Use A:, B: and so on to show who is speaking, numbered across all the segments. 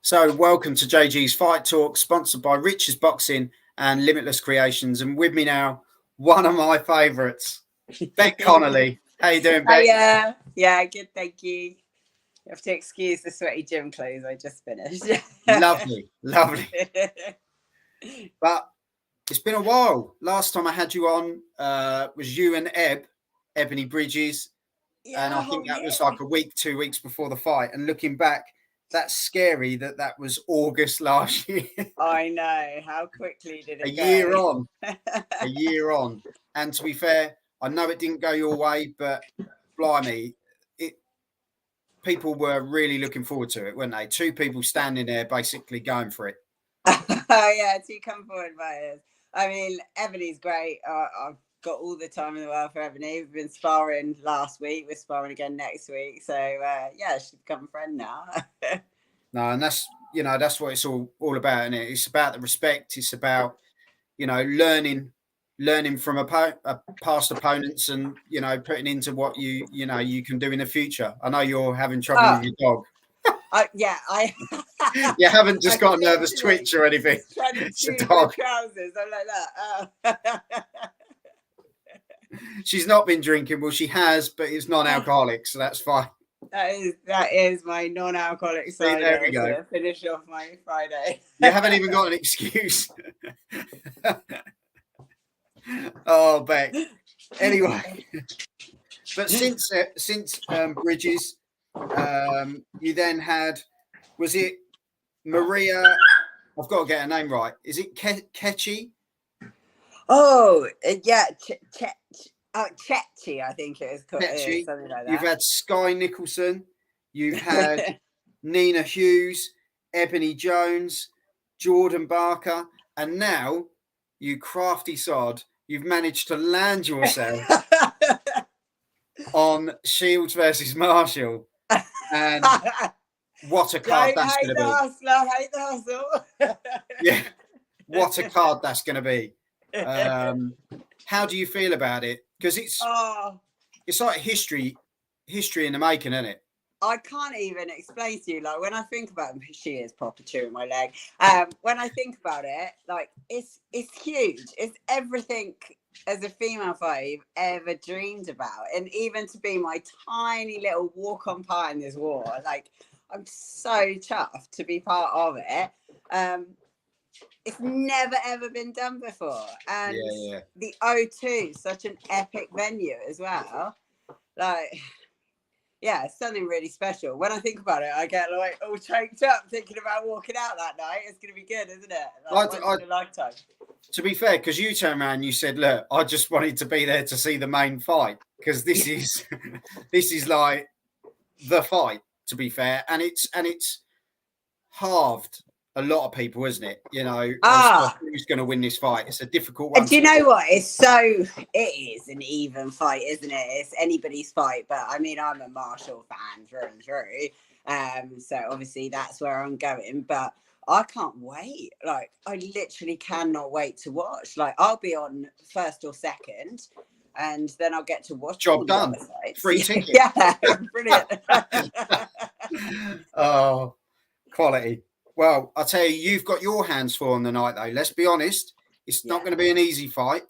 A: So, welcome to JG's Fight Talk, sponsored by Rich's Boxing and Limitless Creations. And with me now, one of my favourites, Bec Connolly. How you doing, Bec?
B: Yeah, good, thank you. You have to excuse the sweaty gym clothes I just finished.
A: Lovely. But it's been a while. Last time I had you on was you and Ebony Bridges.
B: Yeah,
A: and I think that was like a week, 2 weeks before the fight. And looking back, that's scary that was August last year.
B: I know. How quickly did it
A: A
B: go?
A: year on. And to be fair, I know it didn't go your way, but blimey, people were really looking forward to it, weren't they? Two people standing there basically going for it.
B: Oh, yeah, two come forward fighters. I mean, Ebony's great. I've got all the time in the world for Ebony. We've been sparring last week. We're sparring again next week. So, yeah, she's become a friend now.
A: No, and that's what it's all about, isn't it? It's about the respect. It's about, learning from past opponents and, putting into what you can do in the future. I know you're having trouble with your dog. You haven't just got a nervous twitch or anything.
B: It's a dog. Trousers. I'm like that.
A: She's not been drinking. Well, she has, but it's non-alcoholic, so that's fine.
B: That is my non-alcoholic side.
A: There we go.
B: To finish off my Friday.
A: You haven't even got an excuse. Oh, Bec. Anyway, but since Bridges, you then had, was it Maria? I've got to get her name right. Is it Ketchy?
B: Oh, yeah, Chetchy, I think it is called. Something like that.
A: You've had Sky Nicholson. You've had Nina Hughes, Ebony Jones, Jordan Barker, and now, you crafty sod, you've managed to land yourself on Shields versus Marshall. And what a card that's going to be.
B: Hate the hustle.
A: Yeah, what a card that's going to be. How do you feel about it? Because it's like history in the making, isn't it?
B: I can't even explain to you. Like, when I think about it, she is proper chewing my leg. When I think about it, like, it's huge. It's everything as a female fighter you've ever dreamed about. And even to be my tiny little walk-on part in this war, like, I'm so chuffed to be part of it. It's never ever been done before, and the O2, such an epic venue as well. Like, yeah, it's something really special. When I think about it, I get like all choked up thinking about walking out that night. It's going to be good, isn't it? Like, once in a lifetime.
A: To be fair, because you turned around and you said, "Look, I just wanted to be there to see the main fight because this is this is like the fight." To be fair, and it's halved a lot of people, isn't it? Who's going to win this fight? It's a difficult one.
B: Do you know what? It is an even fight, isn't it? It's anybody's fight. But I mean, I'm a Marshall fan through and through. So obviously that's where I'm going. But I can't wait. Like, I literally cannot wait to watch. Like, I'll be on first or second, and then I'll get to watch.
A: Job done. Free ticket.
B: Yeah, brilliant.
A: Oh, quality. Well, I'll tell you, you've got your hands full on the night, though. Let's be honest. It's not going to be an easy fight.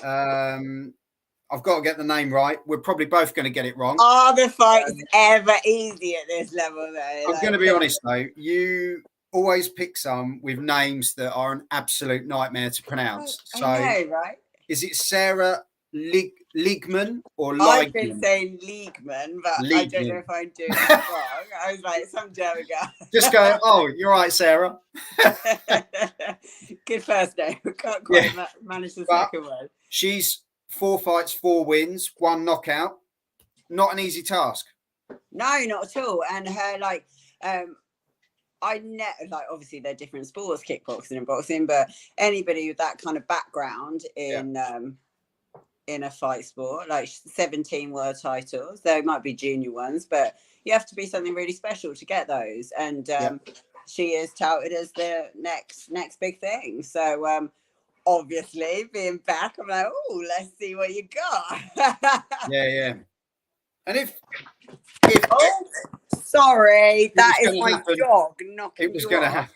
A: I've got to get the name right. We're probably both going to get it wrong.
B: Are the fights ever easy at this level, though?
A: I'm going to be honest, though. You always pick some with names that are an absolute nightmare to pronounce.
B: I know, right?
A: Is it Sarah Ligman or Ligman?
B: I've been saying Ligman, but I don't know if I'm doing it wrong. I was like, some German guy.
A: Just go, oh, you're right, Sarah.
B: Good first name. Can't quite manage the second one.
A: She's 4 fights, 4 wins, 1 knockout. Not an easy task.
B: No, not at all. And her, like, obviously they're different sports, kickboxing and boxing, but anybody with that kind of background in a fight sport, like 17 world titles, there might be junior ones, but you have to be something really special to get those. And she is touted as the next big thing. So obviously being back, I'm like, oh, let's see what you got.
A: Yeah. And if
B: Oh, sorry, that is my
A: happen,
B: dog knocking
A: it was
B: you
A: going to
B: off.
A: happen.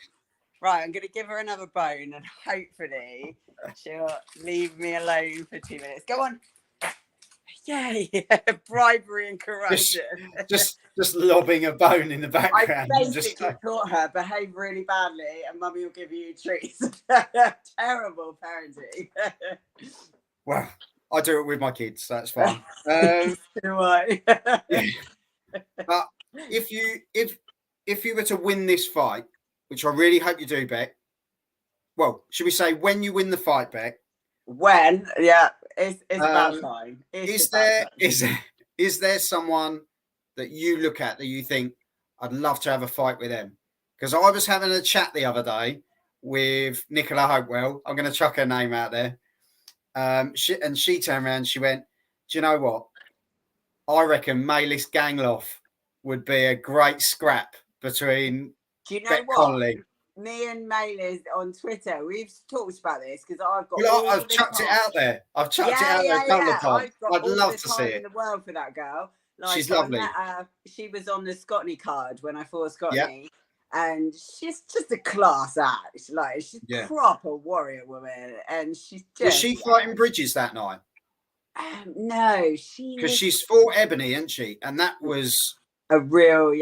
B: Right, I'm going to give her another bone and hopefully she'll leave me alone for 2 minutes. Go on. Yay. Bribery and corruption.
A: Just lobbing a bone in the background.
B: I basically taught her behave really badly and mummy will give you treats. Terrible parenting.
A: Well, I do it with my kids, so that's fine.
B: Do I?
A: Yeah. But if you were to win this fight, which I really hope you do, Bec. Well, should we say when you win the fight, Bec?
B: When? Yeah, it's about time.
A: Is there someone that you look at that you think I'd love to have a fight with them? Because I was having a chat the other day with Nicola Hopewell. I'm going to chuck her name out there. She turned around and she went, do you know what? I reckon Maylis Gangloff would be a great scrap between Bec Connolly.
B: Me and Maylis on Twitter, we've talked about this because I've got.
A: I've chucked it out there. I've chucked it out there a couple of times. I'd love to see it.
B: In the world for that girl. Like,
A: she's lovely.
B: She was on the Scotney card when I fought Scotney, and she's just a class act. Like she's proper warrior woman, and she's just.
A: Was she fighting Bridges that night?
B: No,
A: because she's fought Ebony, isn't she? And that was
B: a real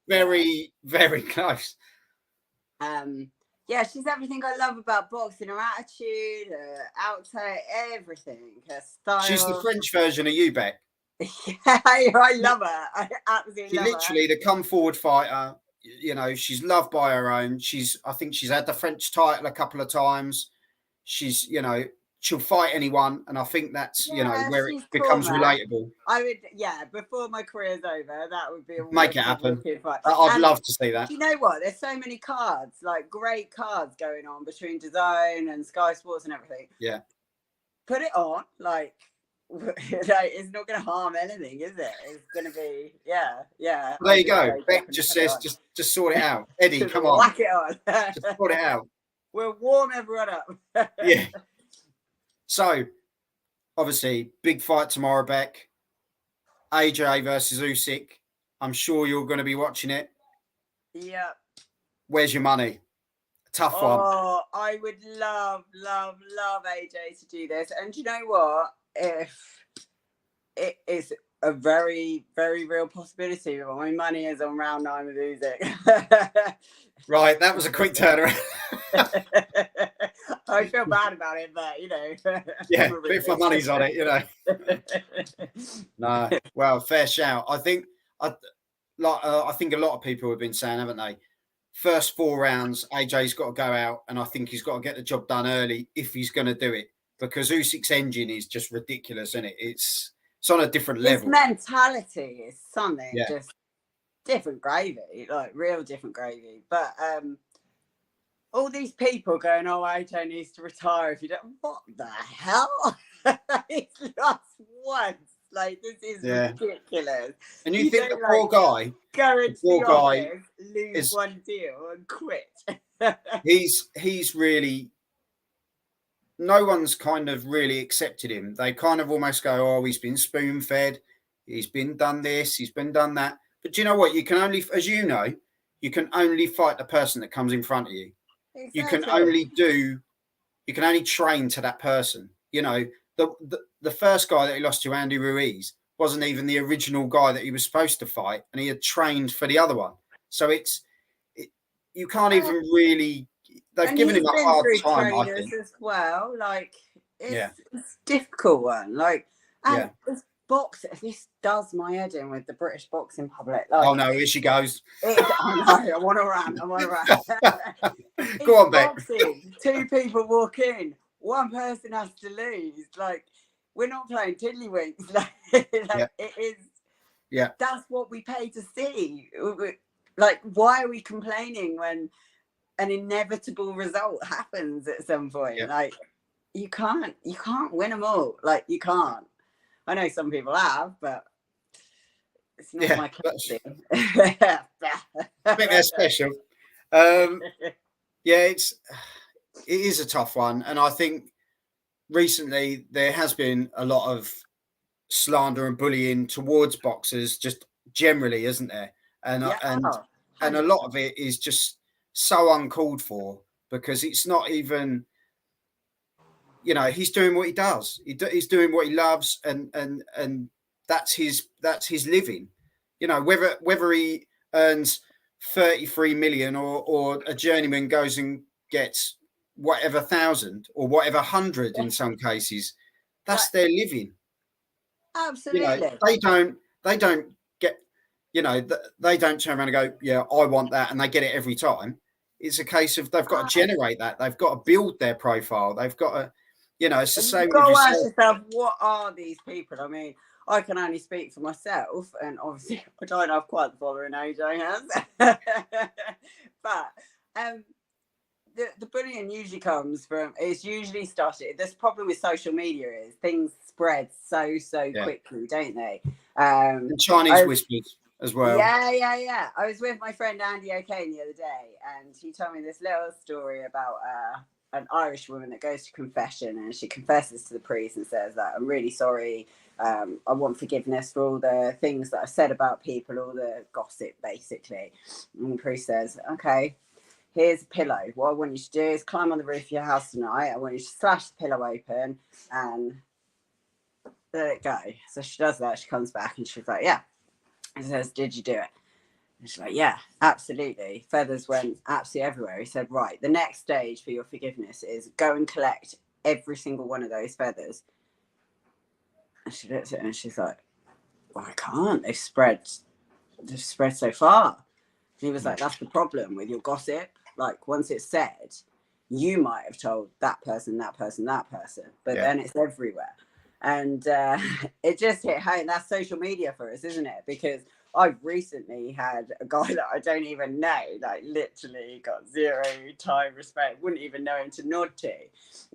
A: very, very close.
B: Yeah, she's everything I love about boxing. Her attitude, her outtake, everything. Her style.
A: She's the French version of you, Bec.
B: Yeah, I love her. I absolutely love her.
A: Literally the come forward fighter. You know, she's loved by her own. I think she's had the French title a couple of times. She's, she'll fight anyone, and I think that's where it becomes relatable.
B: I would, before my career's over, that would be a
A: make it happen. I'd love to see that.
B: You know what? There's so many cards, like great cards going on between DAZN and Sky Sports and everything.
A: Yeah,
B: put it on, like it's not going to harm anything, is it? It's going to be, yeah.
A: Well, there you go. Bec just says, just sort it out. Eddie, come on,
B: whack it on.
A: Just sort it out.
B: We'll warm everyone up.
A: Yeah. So, obviously, big fight tomorrow, Bec. AJ versus Usyk. I'm sure you're going to be watching it.
B: Yeah.
A: Where's your money? Tough one.
B: Oh, I would love AJ to do this. And you know what? If it is a very, very real possibility, but my money is on round 9 with Usyk.
A: Right, that was a quick turnaround.
B: I feel bad about it, but
A: yeah, a bit of money's on it, No, well, fair shout. I think a lot of people have been saying, haven't they? First 4 rounds, AJ's got to go out, and I think he's got to get the job done early if he's going to do it, because Usyk's engine is just ridiculous, isn't it? It's on a different level.
B: His mentality is something just different gravy, like real different gravy. But all these people going, "Oh, AJ needs to retire if you don't." What the hell? He's lost once. Like, this is ridiculous.
A: And you think the poor guy,
B: go into the office, lose one deal and quit.
A: he's really, no one's kind of really accepted him. They kind of almost go, "Oh, he's been spoon fed. He's been done this. He's been done that." But do you know what? You can only, as you know, you can only fight the person that comes in front of you. Exactly. You can only train to that person. The first guy that he lost to, Andy Ruiz, wasn't even the original guy that he was supposed to fight, and he had trained for the other one. So you can't even really. They've given him a hard time, I think.
B: As well, like it's a difficult one. Like, and this boxing, this does my head in with the British boxing public. Like,
A: oh no, here she goes.
B: I want to rant.
A: Go on, Bec.
B: 2 people walk in, 1 person has to lose. Like, we're not playing tiddlywinks. It is.
A: Yeah.
B: That's what we pay to see. Like, why are we complaining when an inevitable result happens at some point? Yeah. Like, you can't win them all. Like, you can't. I know some people have, but it's not my cup of tea.
A: I think they're special. It is a tough one, and I think recently there has been a lot of slander and bullying towards boxers just generally, isn't there? And
B: Yeah. Oh,
A: and a
B: 100%.
A: lot of it is just so uncalled for, because it's not even, he's doing what he does. He's doing what he loves, and that's his living. Whether he earns 33 million, or a journeyman goes and gets whatever thousand or whatever hundred in some cases, that's
B: Like,
A: their living.
B: absolutely.
A: They don't get, they don't turn around and go, yeah, I want that, and they get it every time. It's a case of they've got to generate that. They've got to build their profile. They've got to, it's the
B: And
A: same
B: you've
A: with
B: got to ask
A: yourself.
B: yourself, what are these people? I mean, I can only speak for myself, and obviously I don't have quite the following AJ has. But the bullying usually comes from, it's usually started, this problem with social media is things spread so quickly, don't they?
A: And Chinese whispers as well.
B: Yeah. I was with my friend Andy O'Kane the other day, and he told me this little story about an Irish woman that goes to confession, and she confesses to the priest and says that, I'm really sorry. I want forgiveness for all the things that I've said about people, all the gossip, basically. And the priest says, okay, here's a pillow. What I want you to do is climb on the roof of your house tonight. I want you to slash the pillow open and let it go. So she does that. She comes back and she's like, yeah. And says, did you do it? And she's like, yeah, absolutely. Feathers went absolutely everywhere. He said, right, the next stage for your forgiveness is go and collect every single one of those feathers. And she looks at it and she's like, well, I can't. They've spread so far. And he was like, that's the problem with your gossip. Like, once it's said, you might have told that person, but then it's everywhere. And it just hit home. That's social media for us, isn't it? Because I've recently had a guy that I don't even know, like literally got zero time respect, wouldn't even know him to nod to.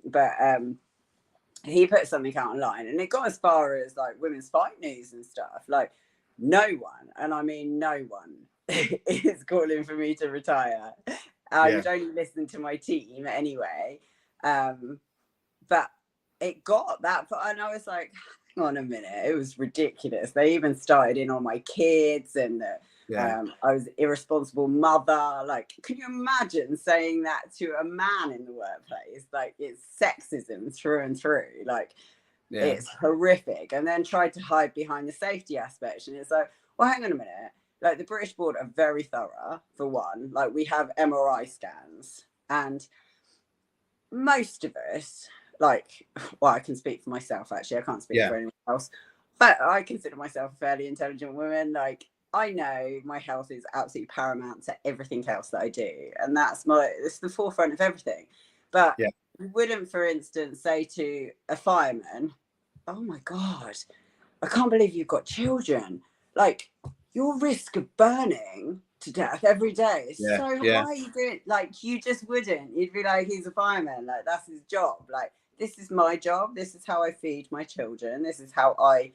B: But he put something out online, and it got as far as like women's fight news and stuff. Like, no one, and I mean no one, is calling for me to retire. I would only listen to my team anyway. But it got that far, and I was like, hang on a minute, it was ridiculous. They even started in on my kids, and I was an irresponsible mother. Like, can you imagine saying that to a man in the workplace? Like, it's sexism through and through. Like, it's horrific. And then tried to hide behind the safety aspect. And it's like, well, hang on a minute. Like, the British board are very thorough, for one. Like, we have MRI scans, and most of us, like, well, I can speak for myself, actually. I can't speak for anyone else. But I consider myself a fairly intelligent woman. Like, I know my health is absolutely paramount to everything else that I do. And it's the forefront of everything. But we wouldn't, for instance, say to a fireman, oh my God, I can't believe you've got children. Like, your risk of burning to death every day is so high. You do it, like, you just wouldn't. You'd be like, he's a fireman. Like, that's his job. Like, this is my job. This is how I feed my children. This is how I,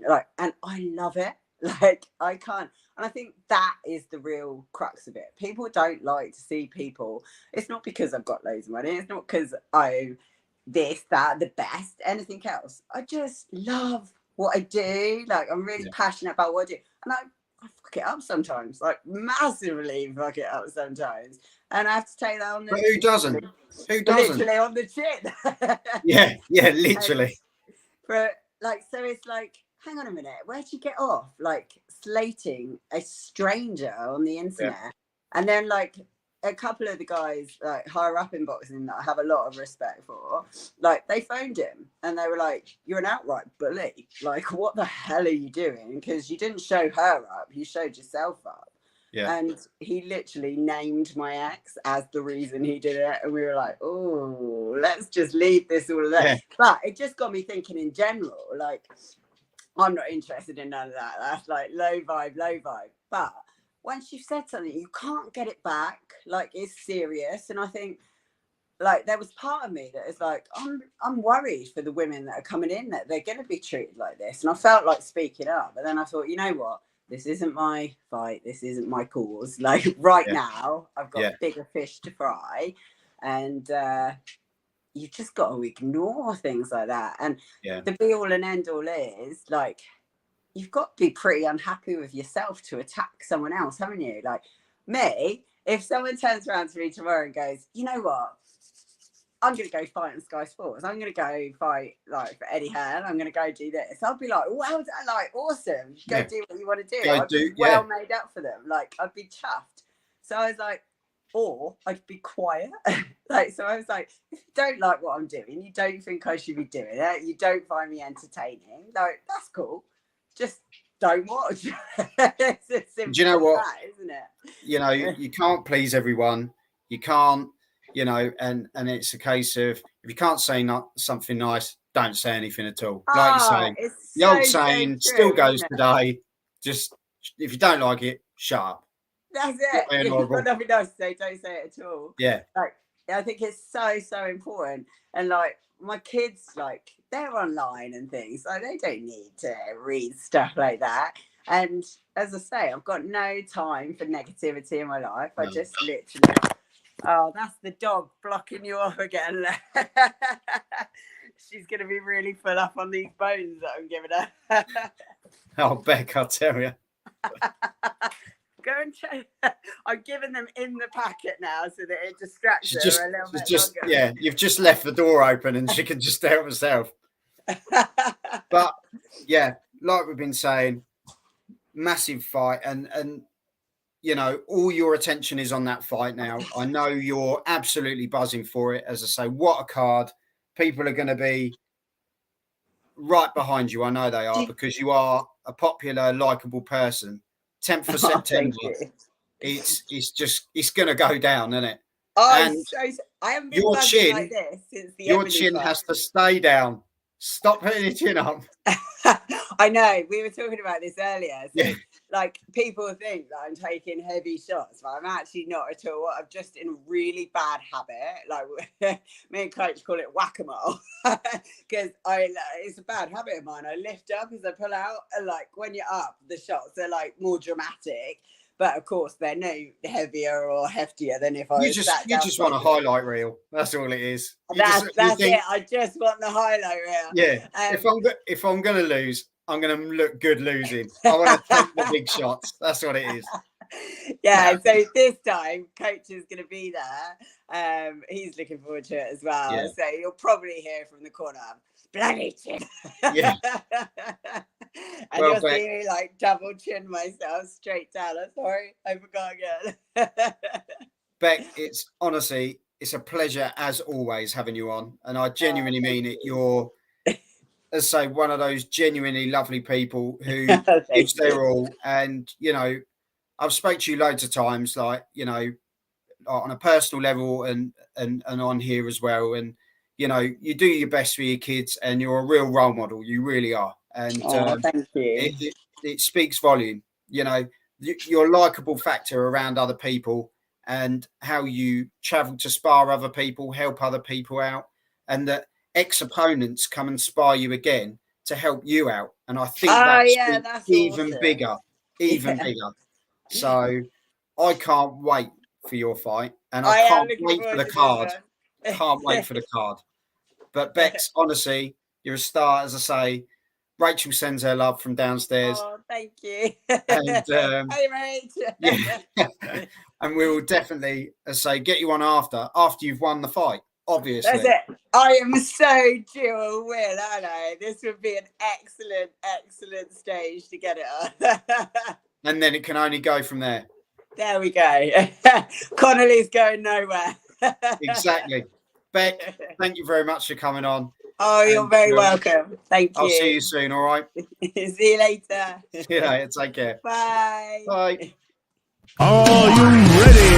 B: like, and I love it. Like, I can't. And I think that is the real crux of it. People don't like to see people. It's not because I've got loads of money. It's not because I'm this, that, the best, anything else. I just love what I do. Like, I'm really passionate about what I do. And I fuck it up sometimes, like massively fuck it up sometimes. And I have to take that on the
A: But who doesn't? Who doesn't?
B: Literally on the chin.
A: Literally.
B: For like, so it's like, hang on a minute, where'd you get off? Like, slating a stranger on the internet. And then, like, a couple of the guys, like, higher up in boxing that I have a lot of respect for, like, they phoned him and they were like, you're an outright bully. Like, what the hell are you doing? Because you didn't show her up, you showed yourself up. And he literally named my ex as the reason he did it. And we were like, oh, let's just leave this all alone. But it just got me thinking in general, like, I'm not interested in none of that. That's like low vibe. But once you've said something, you can't get it back. Like, it's serious. And I think, like, there was part of me that is like, I'm worried for the women that are coming in, that they're going to be treated like this. And I felt like speaking up. But then I thought, you know what? This isn't my fight. This isn't my cause. Like, right now, I've got bigger fish to fry. And you've just got to ignore things like that. And
A: Yeah.
B: the be all and end all is like, you've got to be pretty unhappy with yourself to attack someone else, haven't you? Like me, if someone turns around to me tomorrow and goes, you know what? I'm going to go fight on Sky Sports. I'm going to go fight like for Eddie Hearn. I'm going to go do this. I'll be like, well done, like awesome. Go do what you want to do. I'd be well made up for them. Like I'd be chuffed. So I was like, or I'd be quiet. Like, so I was like, if you don't like what I'm doing, you don't think I should be doing it, you don't find me entertaining, like that's cool. Just don't watch. It's as simple
A: Do you know what?
B: that, isn't it?
A: You know, you can't please everyone. You can't, you know, and it's a case of if you can't say something nice, don't say anything at all. Like you're saying, the old saying still goes today. Just if you don't like it, shut up.
B: That's it. If you've got nothing nice to say, don't say it at all.
A: Yeah.
B: Like I think it's so important. And like my kids, like they're online and things, like they don't need to read stuff like that. And as I say, I've got no time for negativity in my life. I just literally, oh, that's the dog blocking you off again. She's going to be really full up on these bones that I'm giving her.
A: Oh, Bec, I'll tell you.
B: Go and check. I'm giving them in the packet now so that it distracts her a little bit longer.
A: Yeah, you've just left the door open and she can just help herself. But yeah, like we've been saying, massive fight, and you know, all your attention is on that fight now. I know you're absolutely buzzing for it. As I say, what a card. People are going to be right behind you. I know they are, because you are a popular, likable person. 10th of September. It's going to go down, isn't it?
B: Oh, and I haven't been
A: your chin
B: like this since the
A: your chin has to stay down. Stop putting your chin up.
B: I know. We were talking about this earlier. So, like, people think that I'm taking heavy shots, but I'm actually not at all. I'm just in a really bad habit. Like, me and Coach call it whack-a-mole, because it's a bad habit of mine. I lift up as I pull out, and like when you're up, the shots are like more dramatic. But of course, they're no heavier or heftier than if I was sat down. You just
A: want a highlight reel. That's all it is.
B: That's it. I just want the highlight reel.
A: Yeah. If I'm going to lose, I'm going to look good losing. I want to take the big shots. That's what it is.
B: Yeah. So this time, Coach is going to be there. He's looking forward to it as well. Yeah. So you'll probably hear from the corner, bloody chin. Yeah. And you'll see me like double chin myself straight down. I'm sorry, I forgot again.
A: Bec, it's honestly, it's a pleasure as always having you on. And I genuinely mean it. You're, as I say, one of those genuinely lovely people who gives their all. And, you know, I've spoke to you loads of times, like, you know, on a personal level and on here as well. And, you know, you do your best for your kids and you're a real role model. You really are. And
B: thank you.
A: It speaks volume, you know, your likable factor around other people and how you travel to spar other people, help other people out, and that ex-opponents come and spar you again to help you out. And I think that's even awesome. bigger. So I can't wait for your fight, and I can't wait for the card. Can't wait for the card. But Bex, honestly, you're a star. As I say, Rachel sends her love from downstairs.
B: Oh, thank you.
A: And
B: hey, Rach.
A: And we will definitely, as I say, get you on after you've won the fight. Obviously,
B: that's it. I am so due a win, aren't I? This would be an excellent stage to get it on.
A: And then it can only go from there.
B: There we go. Connolly's going nowhere.
A: Exactly. Bec, thank you very much for coming on.
B: Oh, you're very welcome. Thank you.
A: I'll see you soon, all right?
B: See you later.
A: See you later. Take care.
B: Bye.
A: Bye.
C: Are you ready?